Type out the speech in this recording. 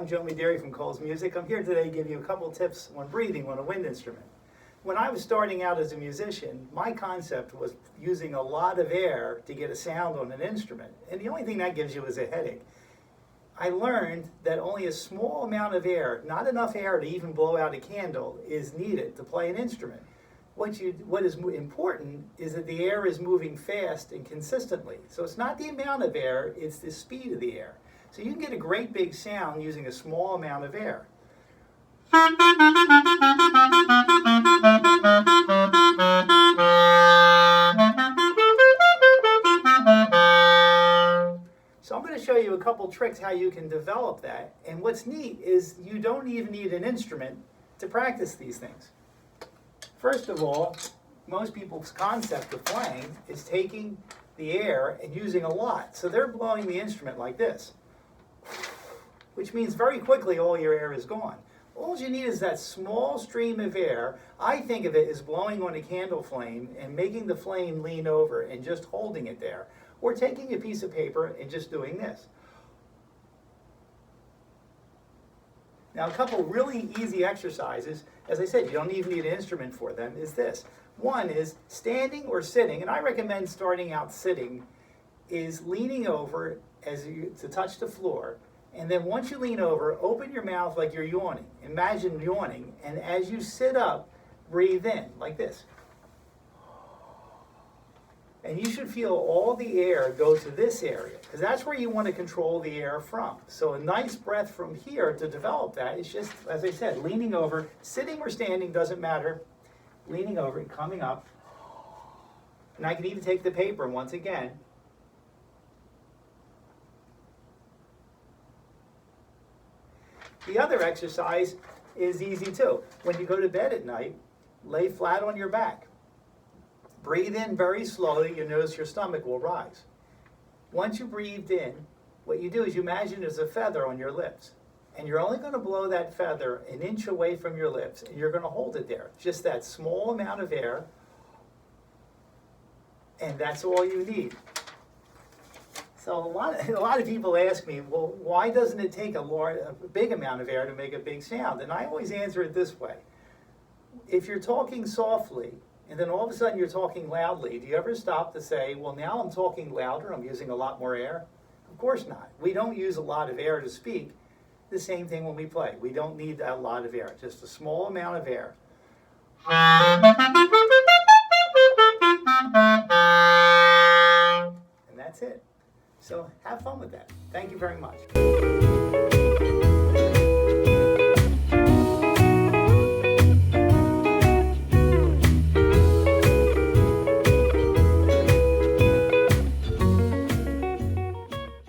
I'm Joe Midiri from Cole's Music. I'm here today to give you a couple tips on breathing on a wind instrument. When I was starting out as a musician, my concept was using a lot of air to get a sound on an instrument, and the only thing that gives you is a headache. I learned that only a small amount of air, not enough air to even blow out a candle, is needed to play an instrument. What is important is that the air is moving fast and consistently. So it's not the amount of air, it's the speed of the air. So you can get a great big sound using a small amount of air. So I'm going to show you a couple tricks how you can develop that. And what's neat is you don't even need an instrument to practice these things. First of all, most people's concept of playing is taking the air and using a lot. So they're blowing the instrument like this, which means very quickly all your air is gone. All you need is that small stream of air. I think of it as blowing on a candle flame and making the flame lean over and just holding it there. Or taking a piece of paper and just doing this. Now, a couple really easy exercises, as I said, you don't even need an instrument for them, is this. One is standing or sitting, and I recommend starting out sitting, is leaning over to touch the floor. And then once you lean over, open your mouth like you're yawning. Imagine yawning, and as you sit up, breathe in like this. And you should feel all the air go to this area, because that's where you want to control the air from. So a nice breath from here to develop that is just, as I said, leaning over. Sitting or standing doesn't matter. Leaning over and coming up. And I can even take the paper once again. The other exercise is easy too. When you go to bed at night, lay flat on your back. Breathe in very slowly. You notice your stomach will rise. Once you breathed in, what you do is you imagine there's a feather on your lips. And you're only going to blow that feather an inch away from your lips, and you're going to hold it there. Just that small amount of air, and that's all you need. So a lot of people ask me, well, why doesn't it take a big amount of air to make a big sound? And I always answer it this way. If you're talking softly, and then all of a sudden you're talking loudly, do you ever stop to say, well, now I'm talking louder, I'm using a lot more air? Of course not. We don't use a lot of air to speak. The same thing when we play. We don't need a lot of air, just a small amount of air. And that's it. So have fun with that. Thank you very much.